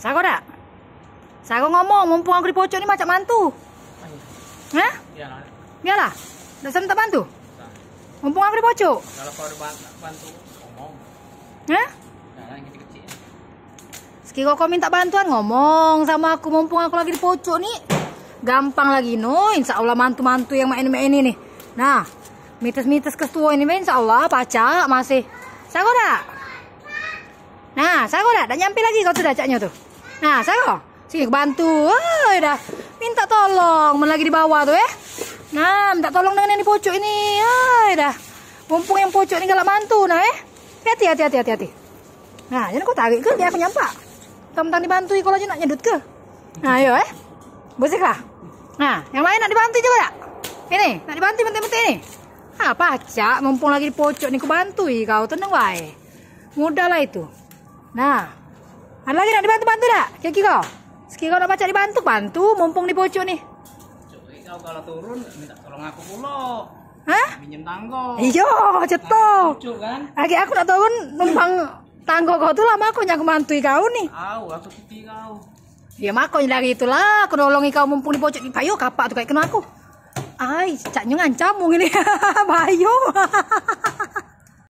Sago dak? Sago ngomong, mumpung aku di pojok ini macam mantu. Hah? Iya. Iyalah. Udah minta bantu? Mumpung aku di pojok. Kalau kau udah bantu ngomong. Hah? Nah, yang kecil-kecil. Sekiko kau minta bantuan ngomong sama aku mumpung aku lagi di pojok nih. Gampang lagi no, insya Allah mantu-mantu yang main-main ini nih. Nah, mites-mites ketua ini insya Allah pacak masih. Sago dak? Nah, sago dak? Dah nyampe lagi kau tuh dacaknya tuh. Nah, sago. Sini bantu. Dah minta tolong, men lagi di bawah tuh ya. Nah, minta tolong dengan yang di pojok ini. Dah. Mumpung yang pojok ini galak mantu nah hati-hati. Nah, jadi kau tarik ke dia aku nyampak. Tentang dibantu kalau aja nak nyedut ke. Nah, ayo bersih lah. Nah, yang lain nak dibantu juga tak? Ini, nak dibantu bentar-bentar ini. Ah, pacak, mumpung lagi di pojok nih, ku bantu kau, tenang wae. Mudah lah itu. Nah, ada lagi nak dibantu-bantu tak? Kiki kau nak pacak bantu, mumpung di pojok nih. Kau kalau turun minta tolong aku pula. Hah? Pinjam tanggo. Iyo, cetok. Lucu kan? Lagi aku nak turun numpang tanggo kau tuh lama aku nyaku bantu kau nih. Aku tipi kau. Ya makanya dari itulah aku nolongi kau mumpung di pojok di payo kapak tuh kayak kena aku. Ay, caknya ngancam ini. Bayo.